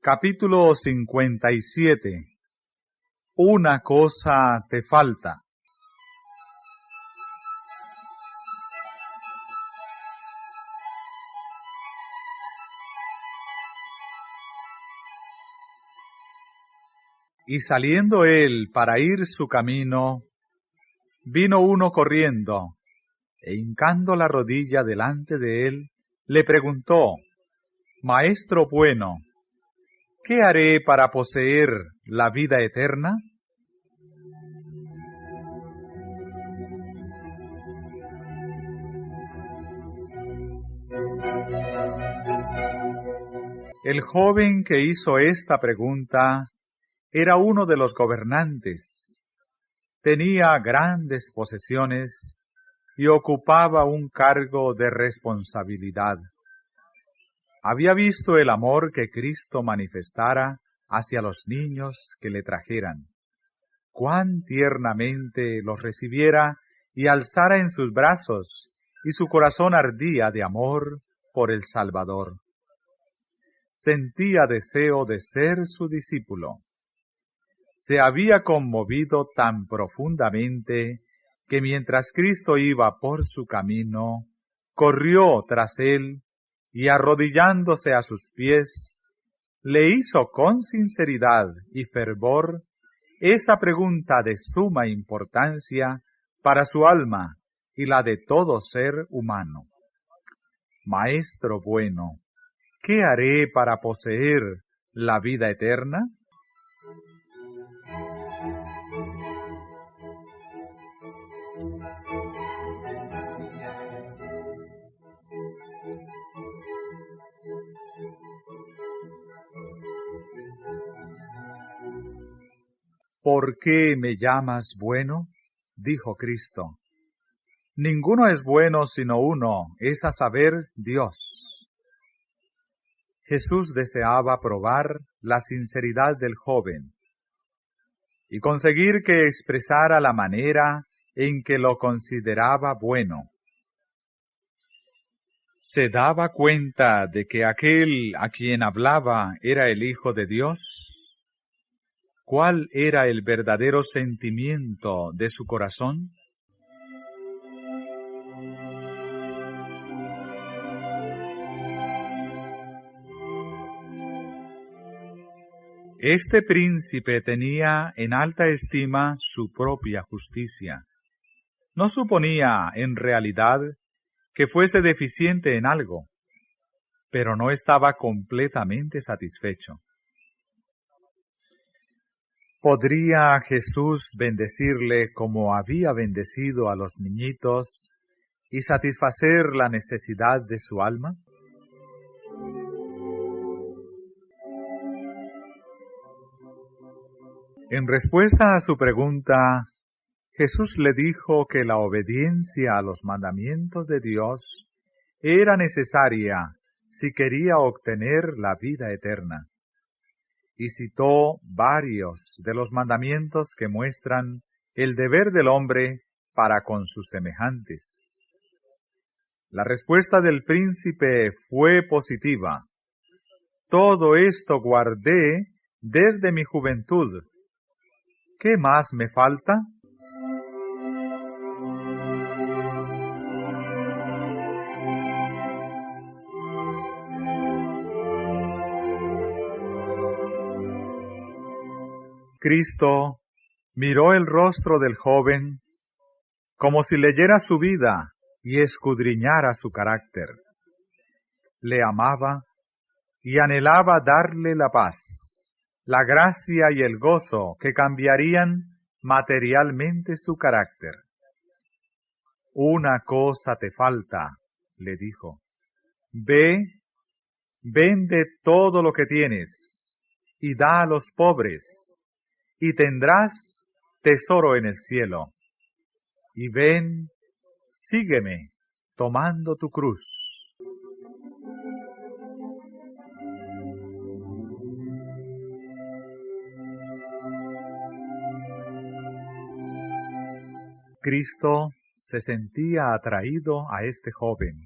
Capítulo 57. Una cosa te falta. Y saliendo él para ir su camino, vino uno corriendo, e hincando la rodilla delante de él, le preguntó: Maestro bueno, ¿qué haré para poseer la vida eterna? El joven que hizo esta pregunta era uno de los gobernantes. Tenía grandes posesiones y ocupaba un cargo de responsabilidad. Había visto el amor que Cristo manifestara hacia los niños que le trajeran. Cuán tiernamente los recibiera y alzara en sus brazos, y su corazón ardía de amor por el Salvador. Sentía deseo de ser su discípulo. Se había conmovido tan profundamente que mientras Cristo iba por su camino, corrió tras él y arrodillándose a sus pies, le hizo con sinceridad y fervor esa pregunta de suma importancia para su alma y la de todo ser humano. Maestro bueno, ¿qué haré para poseer la vida eterna? ¿Por qué me llamas bueno? Dijo Cristo. Ninguno es bueno sino uno, es a saber, Dios. Jesús deseaba probar la sinceridad del joven y conseguir que expresara la manera en que lo consideraba bueno. ¿Se daba cuenta de que aquel a quien hablaba era el Hijo de Dios? ¿Cuál era el verdadero sentimiento de su corazón? Este príncipe tenía en alta estima su propia justicia. No suponía, en realidad, que fuese deficiente en algo, pero no estaba completamente satisfecho. ¿Podría Jesús bendecirle como había bendecido a los niñitos y satisfacer la necesidad de su alma? En respuesta a su pregunta, Jesús le dijo que la obediencia a los mandamientos de Dios era necesaria si quería obtener la vida eterna. Y citó varios de los mandamientos que muestran el deber del hombre para con sus semejantes. La respuesta del príncipe fue positiva. Todo esto guardé desde mi juventud. ¿Qué más me falta? Cristo miró el rostro del joven como si leyera su vida y escudriñara su carácter. Le amaba y anhelaba darle la paz, la gracia y el gozo que cambiarían materialmente su carácter. Una cosa te falta, le dijo. Ve, vende todo lo que tienes y da a los pobres, y tendrás tesoro en el cielo. Y ven, sígueme. tomando tu cruz. Cristo se sentía atraído a este joven.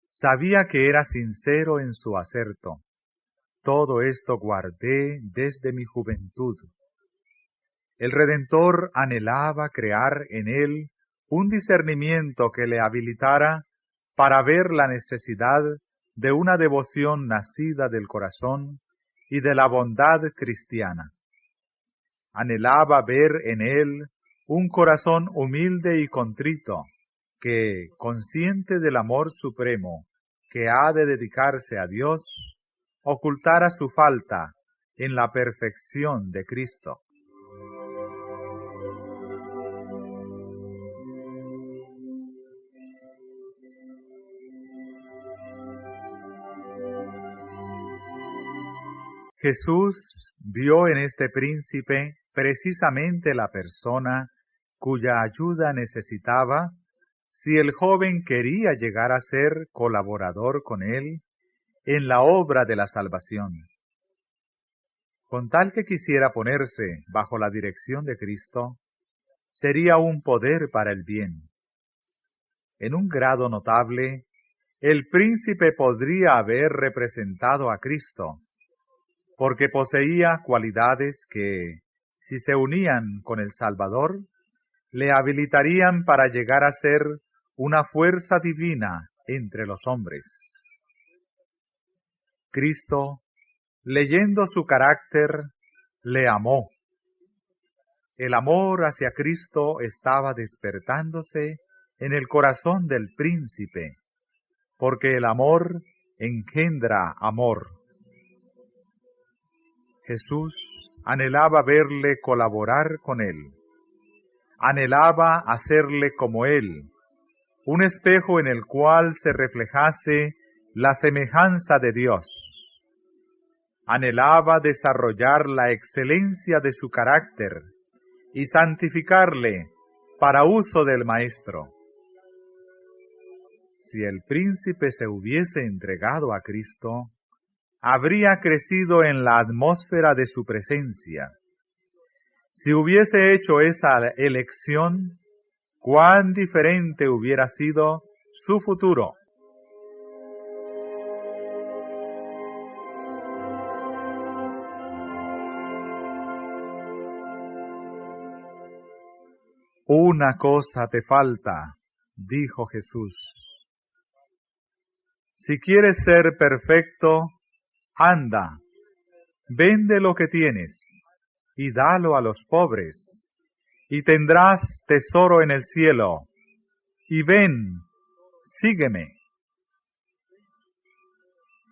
Sabía que era sincero en su aserto. Todo esto guardé desde mi juventud. El Redentor anhelaba crear en él un discernimiento que le habilitara para ver la necesidad de una devoción nacida del corazón y de la bondad cristiana. Anhelaba ver en él un corazón humilde y contrito, que, consciente del amor supremo que ha de dedicarse a Dios, ocultara su falta en la perfección de Cristo. Jesús vio en este príncipe precisamente la persona cuya ayuda necesitaba si el joven quería llegar a ser colaborador con él en la obra de la salvación. Con tal que quisiera ponerse bajo la dirección de Cristo, sería un poder para el bien. En un grado notable, el príncipe podría haber representado a Cristo, porque poseía cualidades que, si se unían con el Salvador, le habilitarían para llegar a ser una fuerza divina entre los hombres. Cristo, leyendo su carácter, le amó. El amor hacia Cristo estaba despertándose en el corazón del príncipe, porque el amor engendra amor. Jesús anhelaba verle colaborar con él. Anhelaba hacerle como él, un espejo en el cual se reflejase la semejanza de Dios. Anhelaba desarrollar la excelencia de su carácter y santificarle para uso del Maestro. Si el príncipe se hubiese entregado a Cristo, habría crecido en la atmósfera de su presencia. Si hubiese hecho esa elección, cuán diferente hubiera sido su futuro. Una cosa te falta, dijo Jesús. Si quieres ser perfecto, anda, vende lo que tienes y dalo a los pobres, y tendrás tesoro en el cielo. Y ven, sígueme.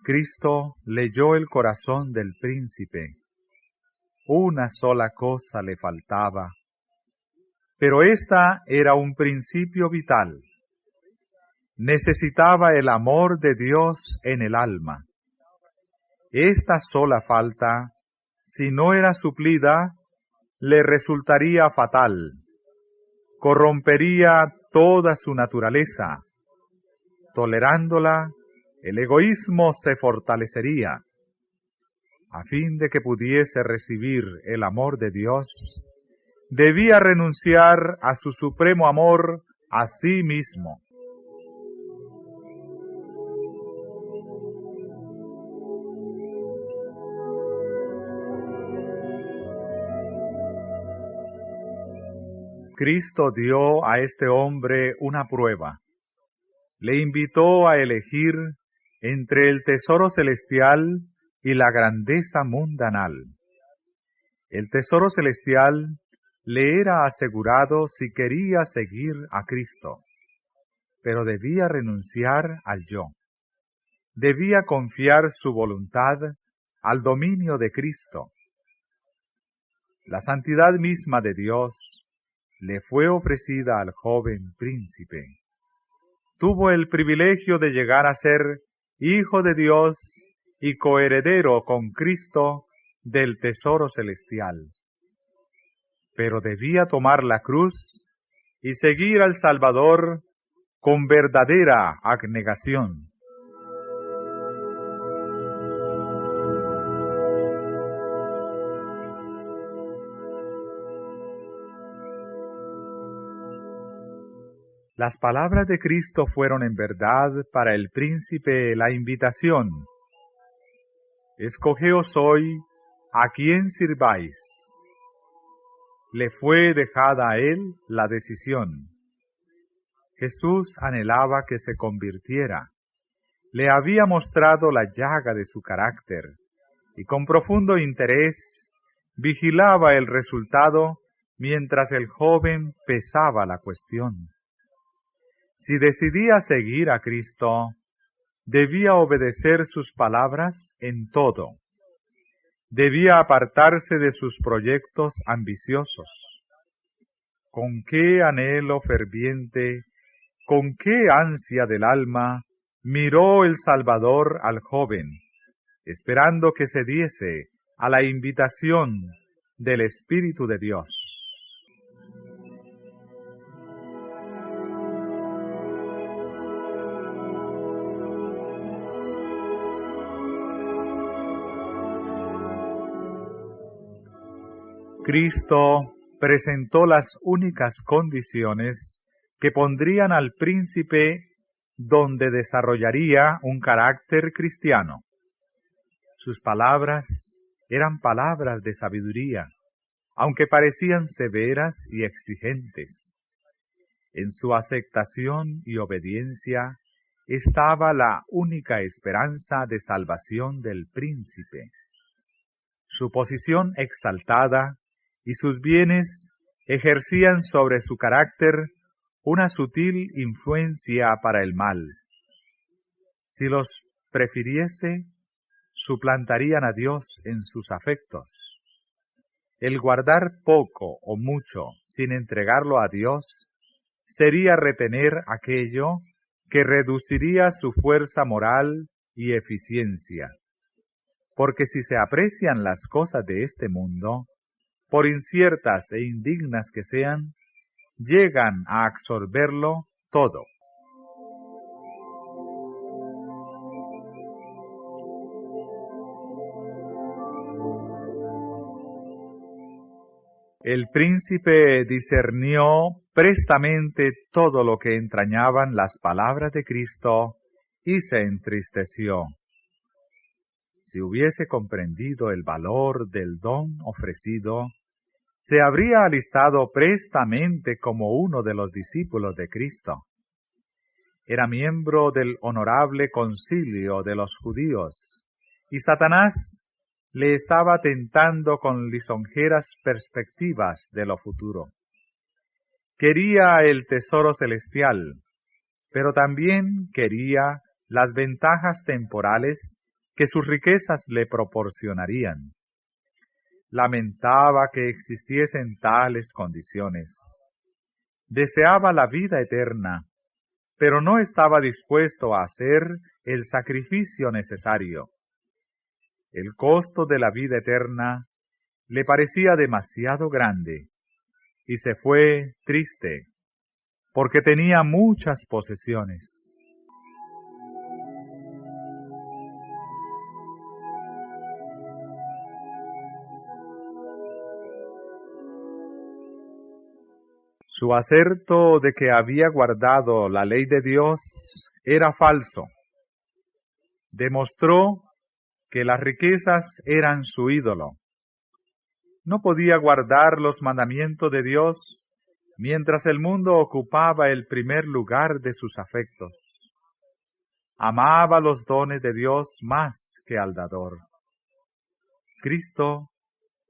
Cristo leyó el corazón del príncipe. Una sola cosa le faltaba, pero esta era un principio vital. Necesitaba el amor de Dios en el alma. Esta sola falta, si no era suplida, le resultaría fatal. Corrompería toda su naturaleza. Tolerándola, el egoísmo se fortalecería. A fin de que pudiese recibir el amor de Dios, debía renunciar a su supremo amor a sí mismo. Cristo dio a este hombre una prueba. Le invitó a elegir entre el tesoro celestial y la grandeza mundanal. El tesoro celestial le era asegurado si quería seguir a Cristo, pero debía renunciar al yo. Debía confiar su voluntad al dominio de Cristo. La santidad misma de Dios le fue ofrecida al joven príncipe. Tuvo el privilegio de llegar a ser hijo de Dios y coheredero con Cristo del tesoro celestial. Pero debía tomar la cruz y seguir al Salvador con verdadera abnegación. Las palabras de Cristo fueron en verdad para el príncipe la invitación. Escogeos hoy a quién sirváis. Le fue dejada a él la decisión. Jesús anhelaba que se convirtiera. Le había mostrado la llaga de su carácter y con profundo interés vigilaba el resultado mientras el joven pesaba la cuestión. Si decidía seguir a Cristo, debía obedecer sus palabras en todo. Debía apartarse de sus proyectos ambiciosos. Con qué anhelo ferviente, con qué ansia del alma, miró el Salvador al joven, esperando que se diese a la invitación del Espíritu de Dios. Cristo presentó las únicas condiciones que pondrían al príncipe donde desarrollaría un carácter cristiano. Sus palabras eran palabras de sabiduría, aunque parecían severas y exigentes. En su aceptación y obediencia estaba la única esperanza de salvación del príncipe. Su posición exaltada y sus bienes ejercían sobre su carácter una sutil influencia para el mal. Si los prefiriese, suplantarían a Dios en sus afectos. El guardar poco o mucho sin entregarlo a Dios sería retener aquello que reduciría su fuerza moral y eficiencia. Porque si se aprecian las cosas de este mundo, por inciertas e indignas que sean, llegan a absorberlo todo. El príncipe discernió prestamente todo lo que entrañaban las palabras de Cristo y se entristeció. Si hubiese comprendido el valor del don ofrecido, se habría alistado prestamente como uno de los discípulos de Cristo. Era miembro del honorable concilio de los judíos, y Satanás le estaba tentando con lisonjeras perspectivas de lo futuro. Quería el tesoro celestial, pero también quería las ventajas temporales que sus riquezas le proporcionarían. Lamentaba que existiesen tales condiciones. Deseaba la vida eterna, pero no estaba dispuesto a hacer el sacrificio necesario. El costo de la vida eterna le parecía demasiado grande, y se fue triste, porque tenía muchas posesiones. Su aserto de que había guardado la ley de Dios era falso. Demostró que las riquezas eran su ídolo. No podía guardar los mandamientos de Dios mientras el mundo ocupaba el primer lugar de sus afectos. Amaba los dones de Dios más que al dador. Cristo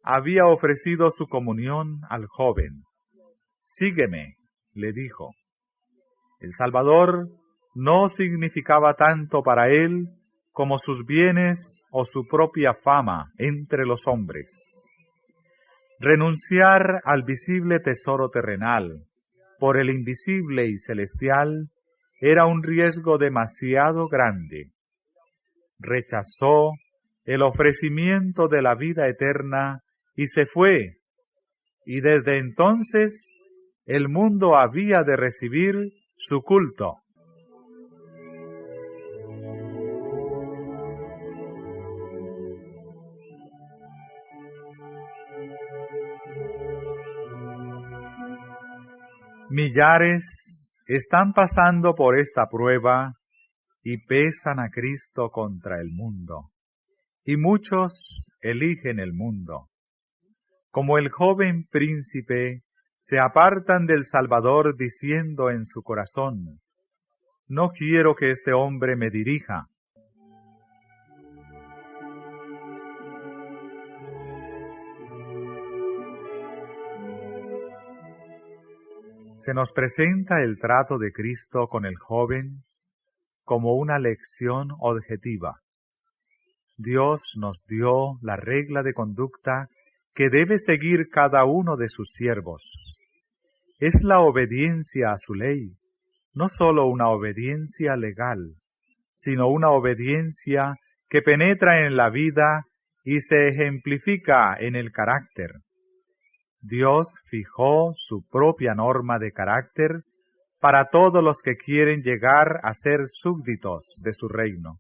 había ofrecido su comunión al joven. «Sígueme», le dijo. El Salvador no significaba tanto para él como sus bienes o su propia fama entre los hombres. Renunciar al visible tesoro terrenal por el invisible y celestial era un riesgo demasiado grande. Rechazó el ofrecimiento de la vida eterna y se fue, y desde entonces el mundo había de recibir su culto. Millares están pasando por esta prueba y pesan a Cristo contra el mundo, y muchos eligen el mundo. Como el joven príncipe, se apartan del Salvador diciendo en su corazón: no quiero que este hombre me dirija. Se nos presenta el trato de Cristo con el joven como una lección objetiva. Dios nos dio la regla de conducta que debe seguir cada uno de sus siervos. Es la obediencia a su ley, no sólo una obediencia legal, sino una obediencia que penetra en la vida y se ejemplifica en el carácter. Dios fijó su propia norma de carácter para todos los que quieren llegar a ser súbditos de su reino.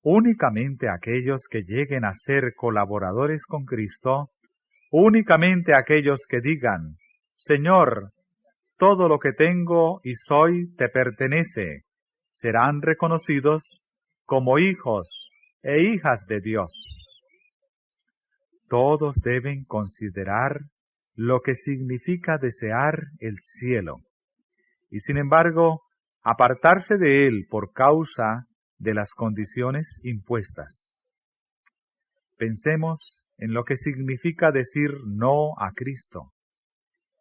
Únicamente aquellos que lleguen a ser colaboradores con Cristo, únicamente aquellos que digan: Señor, todo lo que tengo y soy te pertenece, serán reconocidos como hijos e hijas de Dios. Todos deben considerar lo que significa desear el cielo, y sin embargo, apartarse de él por causa de las condiciones impuestas. Pensemos en lo que significa decir no a Cristo.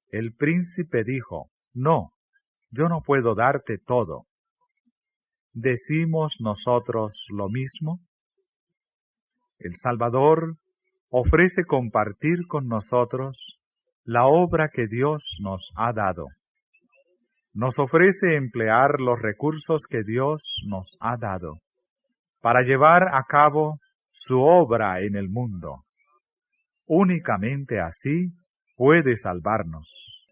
El príncipe dijo: no, yo no puedo darte todo. ¿Decimos nosotros lo mismo? El Salvador ofrece compartir con nosotros la obra que Dios nos ha dado. Nos ofrece emplear los recursos que Dios nos ha dado para llevar a cabo su obra en el mundo. Únicamente así puede salvarnos.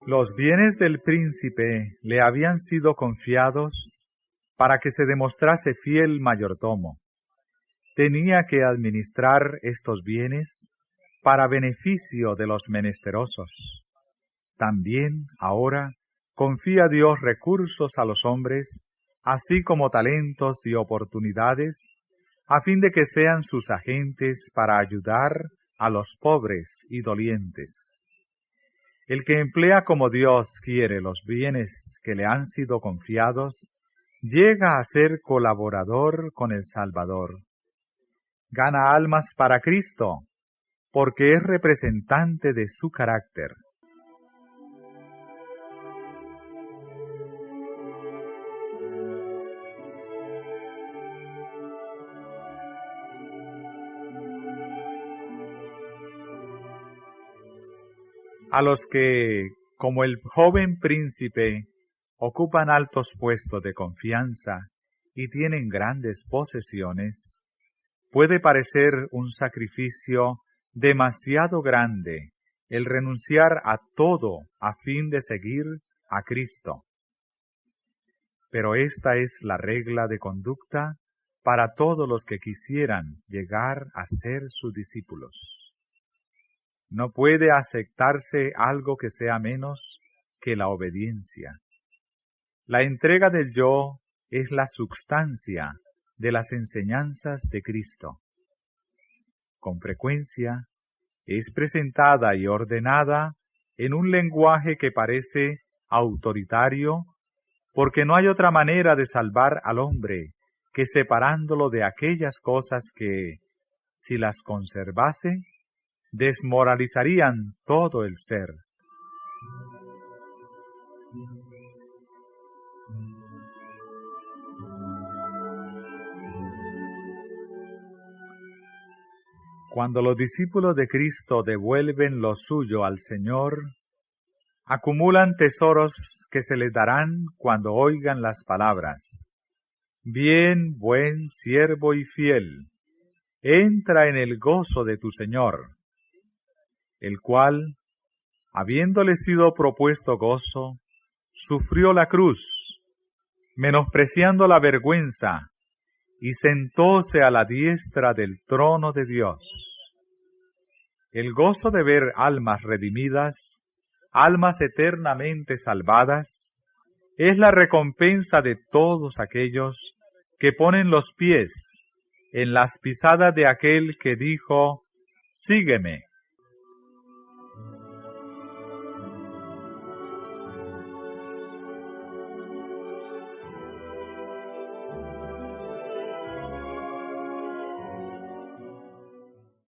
Los bienes del príncipe le habían sido confiados para que se demostrase fiel mayordomo. Tenía que administrar estos bienes para beneficio de los menesterosos. También, ahora, confía Dios recursos a los hombres, así como talentos y oportunidades, a fin de que sean sus agentes para ayudar a los pobres y dolientes. El que emplea como Dios quiere los bienes que le han sido confiados, llega a ser colaborador con el Salvador. Gana almas para Cristo, porque es representante de su carácter. A los que, como el joven príncipe, ocupan altos puestos de confianza y tienen grandes posesiones, puede parecer un sacrificio demasiado grande el renunciar a todo a fin de seguir a Cristo. Pero esta es la regla de conducta para todos los que quisieran llegar a ser sus discípulos. No puede aceptarse algo que sea menos que la obediencia. La entrega del yo es la substancia de las enseñanzas de Cristo. Con frecuencia es presentada y ordenada en un lenguaje que parece autoritario, porque no hay otra manera de salvar al hombre que separándolo de aquellas cosas que, si las conservase, desmoralizarían todo el ser. Cuando los discípulos de Cristo devuelven lo suyo al Señor, acumulan tesoros que se les darán cuando oigan las palabras: Bien, buen siervo y fiel, entra en el gozo de tu Señor, el cual, habiéndole sido propuesto gozo, sufrió la cruz, menospreciando la vergüenza, y sentóse a la diestra del trono de Dios. El gozo de ver almas redimidas, almas eternamente salvadas, es la recompensa de todos aquellos que ponen los pies en las pisadas de aquel que dijo: sígueme.